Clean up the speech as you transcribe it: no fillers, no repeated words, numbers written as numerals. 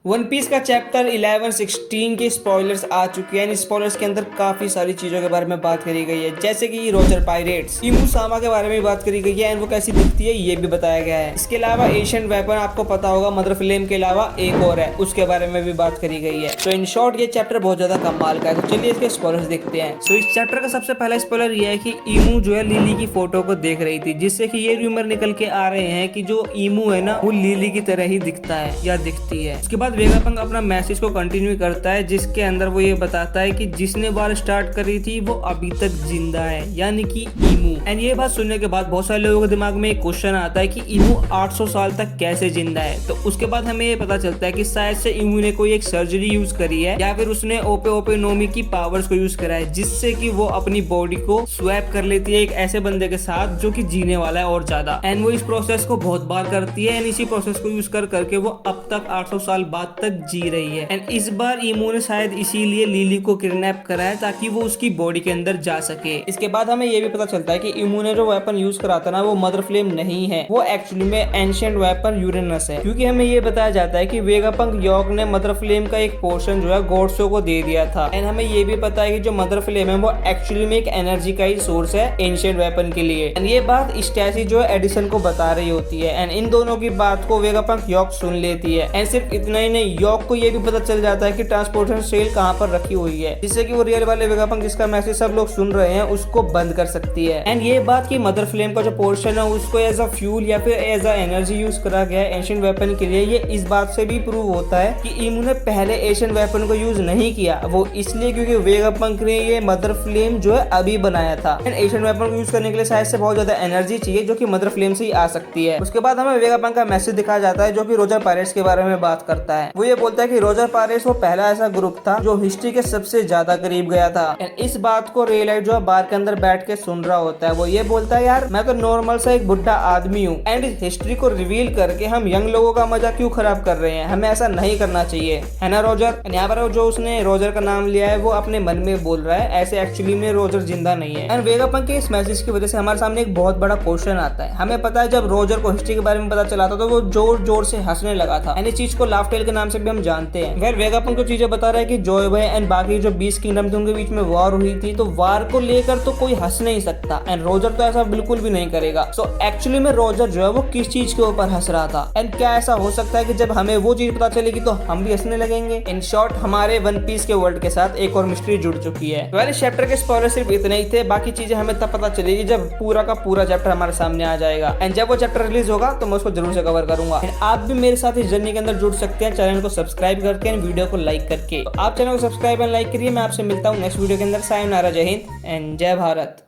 One piece का chapter 11, 16 के spoilers आ चुके हैं। इन स्पॉयलर्स के अंदर काफी सारी चीजों के बारे में बात करी गई है, जैसे कि रोजर पायरेट्स, इमू सामा के बारे में बात करी गई है एंड वो कैसी दिखती है ये भी बताया गया है। इसके अलावा एशियन वेपन आपको पता होगा, मदर फ्लेम के अलावा एक और है, उसके बारे में भी बात करी गई है। तो इन शॉर्ट ये चैप्टर बहुत ज्यादा कमाल का है। तो चलिए इसके स्पॉयलर्स देखते हैं। तो इस चैप्टर का सबसे पहला स्पॉयलर ये है कि इमू जो है लिली की फोटो को देख रही थी, जिससे कि ये रूमर निकल के आ रहे हैं कि जो इमू है ना वो लिली की तरह ही दिखता है या दिखती है। उसके बाद वेगापंक अपना मैसेज को कंटिन्यू करता है, जिसके अंदर वो ये बताता है कि जिसने वार स्टार्ट करी थी वो अभी तक जिंदा है, यानी कि इमू। एंड ये बात सुनने के बाद बहुत सारे लोगों के दिमाग में एक क्वेश्चन आता है कि इमू 800 साल तक कैसे जिंदा है। तो उसके बाद हमें ये पता चलता है कि शायद से इमू ने कोई एक सर्जरी यूज करी है या फिर उसने ओपे ओपे नोमी की पावर्स को यूज करा है, जिससे कि वो अपनी बॉडी को स्वैप कर लेती है एक ऐसे बंदे के साथ जो कि जीने वाला है और ज्यादा। एंड वो इस प्रोसेस को बहुत बार करती है एंड इसी प्रोसेस को यूज करके वो अब तक 800 साल बाद तक जी रही है। एंड इस बार इमू ने शायद इसीलिए लिली को किडनैप करा है ताकि वो उसकी बॉडी के अंदर जा सके। इसके बाद हमें ये भी पता चलता है कि इमू ने जो वेपन यूज करा था ना वो मदर फ्लेम नहीं है, वो एक्चुअली में एंशिएंट वेपन यूरेनस है। क्योंकि हमें ये बताया जाता है कि वेगापंक यॉर्क ने मदर फ्लेम का एक पोर्शन जो है गॉड्सो को दे दिया था। एंड हमें ये भी पता है कि जो मदर फ्लेम है वो एक्चुअली में एक एनर्जी का ही सोर्स है एंशिएंट वेपन के लिए। एंड ये बात स्टैसी जो है एडिसन को बता रही होती है एंड इन दोनों की बात को वेगापंक यॉर्क सुन लेती है। एंड सिर्फ इतना ही नहीं, यॉर्क को ये भी पता चल जाता है कि ट्रांसपोर्टेशन सेल कहां पर रखी हुई है, जिससे कि वो रियल वाले वेगापंक जिसका मैसेज सब लोग सुन रहे हैं उसको बंद कर सकती है। एंड ये बात कि मदर फ्लेम का जो पोर्शन है उसको एज अ फ्यूल या फिर एज अ एनर्जी यूज करा गया है एशियन वेपन के लिए, ये इस बात से भी प्रूव होता है कि इमू ने पहले एशियन वेपन को यूज नहीं किया। वो इसलिए क्योंकि वेगापंक ने ये मदर फ्लेम जो है अभी बनाया था। एंड एशियन वेपन को यूज करने के लिए शायद से बहुत ज्यादा एनर्जी चाहिए जो कि मदर फ्लेम से ही आ सकती है। उसके बाद हमें वेगापंक का मैसेज दिखाया जाता है जो कि रोजर पायरेट्स के बारे में बात करता है। वो ये बोलता है कि रोजर पायरेट्स वो पहला ऐसा ग्रुप था जो हिस्ट्री के सबसे ज्यादा करीब गया था। एंड इस बात को रेलाइट जो बार के अंदर बैठ के सुन रहा होता है। वो ये बोलता है यार मैं तो नॉर्मल सा एक बुढ़ा आदमी हूँ एंड इस हिस्ट्री को रिवील करके हम यंग लोगों का मजा क्यों खराब कर रहे हैं, हमें ऐसा नहीं करना चाहिए, है ना रोजर। यहाँ पर जो उसने रोजर का नाम लिया है वो अपने मन में बोल रहा है, ऐसे एक्चुअली में रोजर जिंदा नहीं है। एंड वेगापंक के इस मैसेज की वजह से हमारे सामने एक बहुत बड़ा क्वेश्चन आता है। हमें पता है जब रोजर को हिस्ट्री के बारे में पता चला था तो वो जोर जोर से हंसने लगा था एंड इस चीज को लाफ्टेल के नाम से भी हम जानते हैं। फिर वेगापंक को चीजें बता रहा है कि जॉय बॉय एंड बाकी जो 20 किंगडम थे उनके बीच में वॉर हुई थी, तो वॉर को लेकर तो कोई हंस नहीं सकता एंड रोजर तो ऐसा बिल्कुल भी नहीं करेगा। सो एक्चुअली में रोजर जो है वो किस चीज के ऊपर हंस रहा था एंड क्या ऐसा हो सकता है कि जब हमें वो चीज पता चलेगी तो हम भी हंसने लगेंगे। इन शॉर्ट हमारे वन पीस के वर्ल्ड के साथ एक और मिस्ट्री जुड़ चुकी है। पहले चैप्टर के स्पॉइलर सिर्फ इतने ही थे, बाकी चीजें हमें तब पता चलेगी जब पूरा का पूरा चैप्टर हमारे सामने आ जाएगा। एंड जब वो चैप्टर रिलीज होगा तो मैं उसको जरूर से कवर करूंगा। आप भी मेरे साथ इस जर्नी के अंदर जुड़ सकते हैं चैनल को सब्सक्राइब करके एंड वीडियो को लाइक करके। तो आप चैनल को सब्सक्राइब एंड लाइक करिए। मैं आपसे मिलता हूँ नेक्स्ट वीडियो के अंदर। सायोनारा, जय हिंद एंड जय भारत।